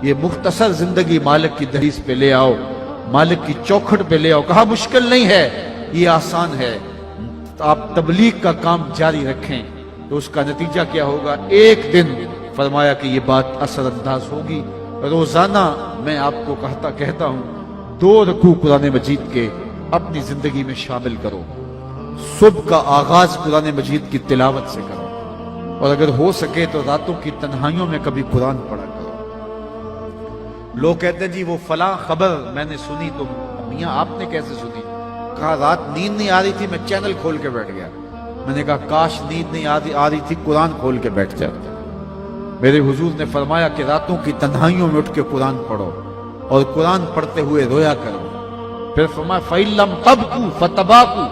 یہ مختصر زندگی مالک کی دہلیز پہ لے آؤ، مالک کی چوکھٹ پہ لے آؤ۔ کہا مشکل نہیں ہے، یہ آسان ہے، آپ تبلیغ کا کام جاری رکھیں تو اس کا نتیجہ کیا ہوگا؟ ایک دن فرمایا کہ یہ بات اثر انداز ہوگی۔ روزانہ میں آپ کو کہتا ہوں 2 رکوع قرآن مجید کے اپنی زندگی میں شامل کرو، صبح کا آغاز قرآن مجید کی تلاوت سے کرو، اور اگر ہو سکے تو راتوں کی تنہائیوں میں کبھی قرآن پڑھا کرو۔ لوگ کہتے ہیں جی وہ فلاں خبر میں نے سنی، تو میاں آپ نے کیسے سنی؟ کہا رات نیند نہیں آ رہی تھی، میں چینل کھول کے بیٹھ گیا۔ میں نے کہا کاش نیند نہیں آ رہی تھی، قرآن کھول کے بیٹھ جاتا۔ میرے حضور نے فرمایا کہ راتوں کی تنہائیوں میں اٹھ کے قرآن پڑھو اور قرآن پڑھتے ہوئے رویا کرو۔ پھر فرمایا فَإِن لَّمْ تَبْكُوا فَتَبَاكُوا،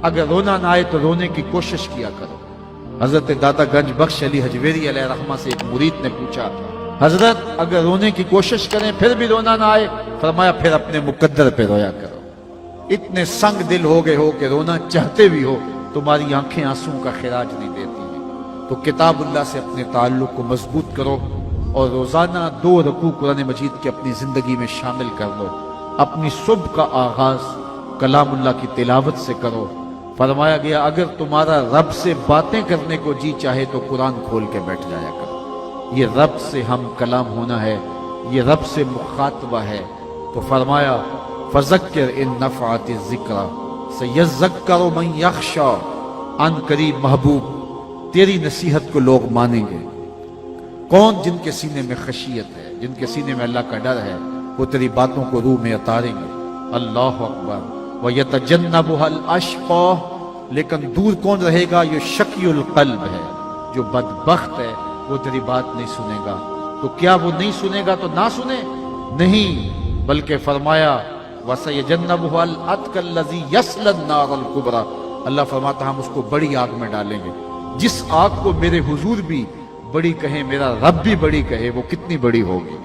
اگر رونا نہ آئے تو رونے کی کوشش کیا کرو۔ حضرت داتا گنج بخش علی حجویری علیہ رحمہ سے ایک مرید نے پوچھا حضرت اگر رونے کی کوشش کریں پھر بھی رونا نہ آئے؟ فرمایا پھر اپنے مقدر پہ رویا کرو۔ اتنے سنگ دل ہو گئے ہو کہ رونا چاہتے بھی ہو تمہاری آنکھیں آنسوں کا خراج نہیں دیتی ہیں، تو کتاب اللہ سے اپنے تعلق کو مضبوط کرو اور روزانہ 2 رکوع قرآن مجید کی اپنی زندگی میں شامل کر لو۔ اپنی صبح کا آغاز کلام اللہ کی تلاوت سے کرو۔ فرمایا گیا اگر تمہارا رب سے باتیں کرنے کو جی چاہے تو قرآن کھول کے بیٹھ جایا کرو۔ یہ رب سے ہم کلام ہونا ہے، یہ رب سے مخاطبہ ہے۔ تو فرمایا فذکر ان نفعت الذکر سیذکر من یخشی، ان قریب محبوب تیری نصیحت کو لوگ مانیں گے۔ کون؟ جن کے سینے میں خشیت ہے، جن کے سینے میں اللہ کا ڈر ہے، وہ تیری باتوں کو روح میں اتاریں گے۔ اللہ اکبر۔ وَيَتَجَنَّبُهَا الْأَشْقَى، لیکن دور کون رہے گا؟ یہ شقی القلب ہے، جو بدبخت ہے، وہ تیری بات نہیں سنے گا۔ تو کیا وہ نہیں سنے گا تو نہ سنے؟ نہیں، بلکہ فرمایا وَسَيَجَنَّبُهَا الْأَتْقَى الَّذِي يَصْلَى النَّارَ الْكُبْرَى، اللہ فرماتا ہم اس کو بڑی آگ میں ڈالیں گے۔ جس آگ کو میرے حضور بھی بڑی کہیں، میرا رب بھی بڑی کہے، وہ کتنی بڑی ہوگی؟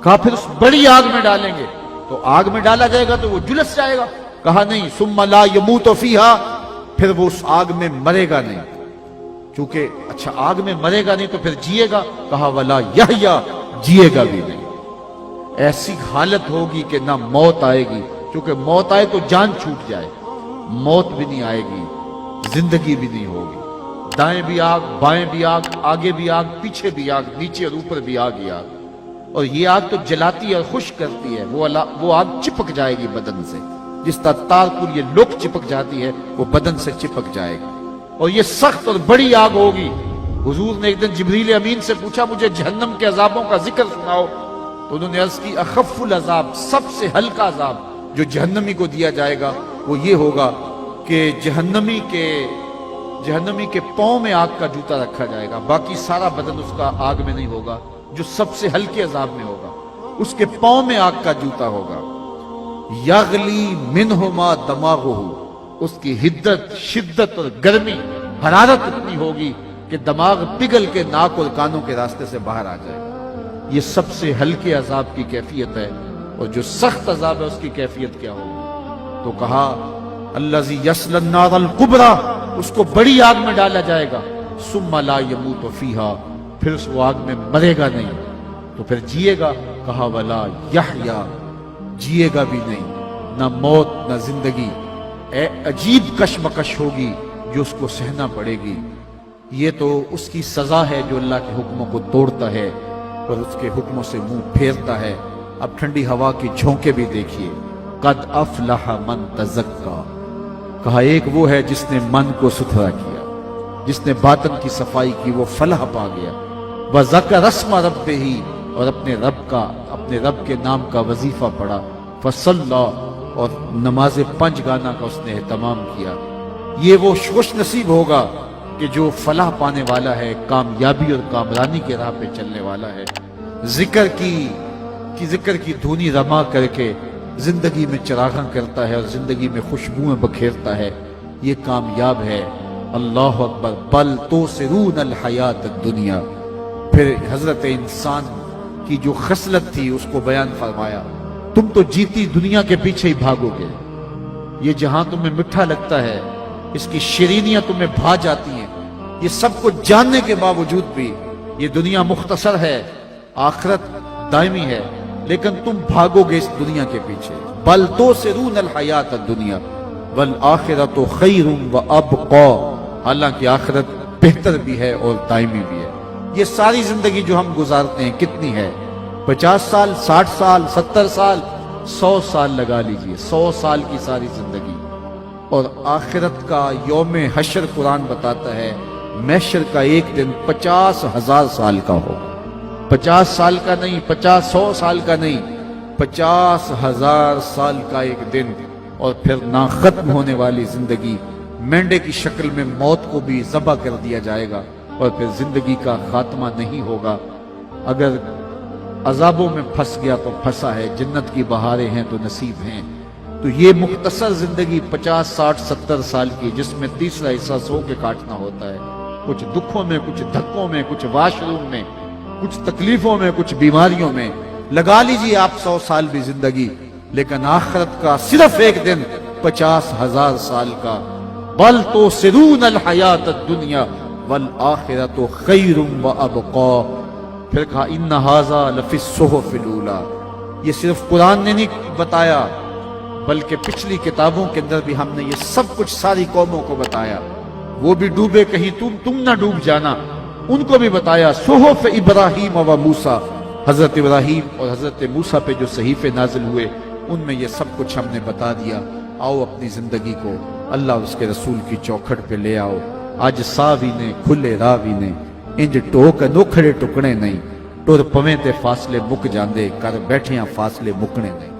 کہا پھر اس بڑی آگ میں ڈالیں گے، تو آگ میں ڈالا جائے گا تو وہ جلس جائے گا؟ کہا نہیں، ثم لا يموت فیہا، پھر وہ اس آگ میں مرے گا نہیں۔ چونکہ اچھا آگ میں مرے گا نہیں تو پھر جیے گا؟ کہا ولا یحییٰ، جیے گا بھی نہیں۔ ایسی حالت ہوگی کہ نہ موت آئے گی، چونکہ موت آئے تو جان چھوٹ جائے، موت بھی نہیں آئے گی، زندگی بھی نہیں ہوگی۔ دائیں بھی آگ، بائیں بھی آگ، آگے بھی آگ، پیچھے بھی آگ، نیچے اور اوپر بھی آگ ہی آگ۔ اور یہ آگ تو جلاتی ہے اور خشک کرتی ہے، وہ آگ چپک جائے گی بدن سے، جس طرح تار پر یہ لوک چپک جاتی ہے وہ بدن سے چپک جائے گی، اور یہ سخت اور بڑی آگ ہوگی۔ حضور نے ایک دن جبریل امین سے پوچھا مجھے جہنم کے عذابوں کا ذکر سناؤ، تو انہوں نے عرض کی اخف العذاب، سب سے ہلکا عذاب جو جہنمی کو دیا جائے گا وہ یہ ہوگا کہ جہنمی کے پاؤں میں آگ کا جوتا رکھا جائے گا، باقی سارا بدن اس کا آگ میں نہیں ہوگا، جو سب سے ہلکے عذاب میں ہوگا اس کے پاؤں میں آگ کا جوتا ہوگا۔ یغلی منہما دماغہ، اس کی حدت، شدت اور گرمی، حرارت اتنی ہوگی کہ دماغ پگھل کے ناک اور کانوں کے راستے سے باہر آ جائے گا۔ یہ سب سے ہلکے عذاب کی کیفیت ہے، اور جو سخت عذاب ہے اس کی کیفیت کیا ہوگی؟ تو کہا الذی یصلی النار الکبریٰ، اس کو بڑی آگ میں ڈالا جائے گا، ثم لا یموت فیہا، پھر اس وہ آگ میں مرے گا نہیں، تو پھر جیے گا؟ کہا ولا یحییٰ، جیے گا بھی نہیں، نہ موت نہ زندگی۔ اے عجیب کشمکش ہوگی جو اس کو سہنا پڑے گی۔ یہ تو اس کی سزا ہے جو اللہ کے حکموں کو توڑتا ہے اور اس کے حکموں سے منہ پھیرتا ہے۔ اب ٹھنڈی ہوا کی جھونکے بھی دیکھیے، قد افلح من تزکا، کہا ایک وہ ہے جس نے من کو ستھرا کیا، جس نے باطن کی صفائی کی، وہ فلاح پا گیا۔ وذکر اسم ربہ، اور اپنے رب کے نام کا وظیفہ پڑھا، فصلی، اور نماز 5 گانا کا اس نے اہتمام کیا۔ یہ وہ خوش نصیب ہوگا کہ جو فلاح پانے والا ہے، کامیابی اور کامرانی کے راہ پہ چلنے والا ہے، ذکر کی دھونی رما کر کے زندگی میں چراغاں کرتا ہے اور زندگی میں خوشبوئیں بکھیرتا ہے، یہ کامیاب ہے۔ اللہ اکبر۔ بل توثرون الحیات الدنیا، پھر حضرت انسان کی جو خصلت تھی اس کو بیان فرمایا، تم تو جیتی دنیا کے پیچھے ہی بھاگو گے، یہ جہاں تمہیں میٹھا لگتا ہے، اس کی شیرینیاں تمہیں بھا جاتی ہیں، یہ سب کو جاننے کے باوجود بھی یہ دنیا مختصر ہے، آخرت دائمی ہے، لیکن تم بھاگو گے اس دنیا کے پیچھے. بل توسرون الحیات الدنیا والآخرۃ خیر وابقا، حالانکہ آخرت بہتر بھی ہے اور دائمی بھی ہے. یہ ساری زندگی جو ہم گزارتے ہیں کتنی ہے؟ 50 سال، 60 سال، 70 سال، 100 سال لگا لیجئے، 100 سال کی ساری زندگی. اور آخرت کا یوم حشر قرآن بتاتا ہے محشر کا ایک دن 50,000 سال کا ہو. 50 سال کا نہیں، 100 سال کا نہیں، 50,000 سال کا ایک دن. اور پھر نہ ختم ہونے والی زندگی، مینڈے کی شکل میں موت کو بھی ذبح کر دیا جائے گا اور پھر زندگی کا خاتمہ نہیں ہوگا. اگر عذابوں میں پھنس گیا تو پھنسا ہے، جنت کی بہاریں ہیں تو نصیب ہیں. تو یہ مختصر زندگی 50 60 70 سال کی، جس میں تیسرا حصہ سو کے کاٹنا ہوتا ہے، کچھ دکھوں میں، کچھ دھکوں میں، کچھ واش روم میں، کچھ تکلیفوں میں، کچھ بیماریوں میں. لگا لیجئے آپ 100 سال بھی زندگی، لیکن آخرت کا صرف ایک دن 50,000 سال کا. بل توسرون الحیات الدنیا والآخرۃ خیر وابقا. پھر کہا ان ھذا لفی الصحف الاولی. یہ صرف قرآن نے نہیں بتایا، بلکہ پچھلی کتابوں کے اندر بھی ہم نے یہ سب کچھ ساری قوموں کو بتایا. وہ بھی ڈوبے کہیں تم نہ ڈوب جانا، ان کو بھی بتایا. صحف ابراہیم و موسیٰ، حضرت ابراہیم اور حضرت موسیٰ پہ جو صحیفے نازل ہوئے ان میں یہ سب کچھ ہم نے بتا دیا. آؤ اپنی زندگی کو اللہ اور اس کے رسول کی چوکھٹ پہ لے آؤ. آج ساوی نے کھلے راوی نے انج ٹوک نوکھڑے ٹکڑے نہیں. ٹر پویں تے فاصلے مک جاندے، کر بیٹھیاں فاصلے مکنے نہیں.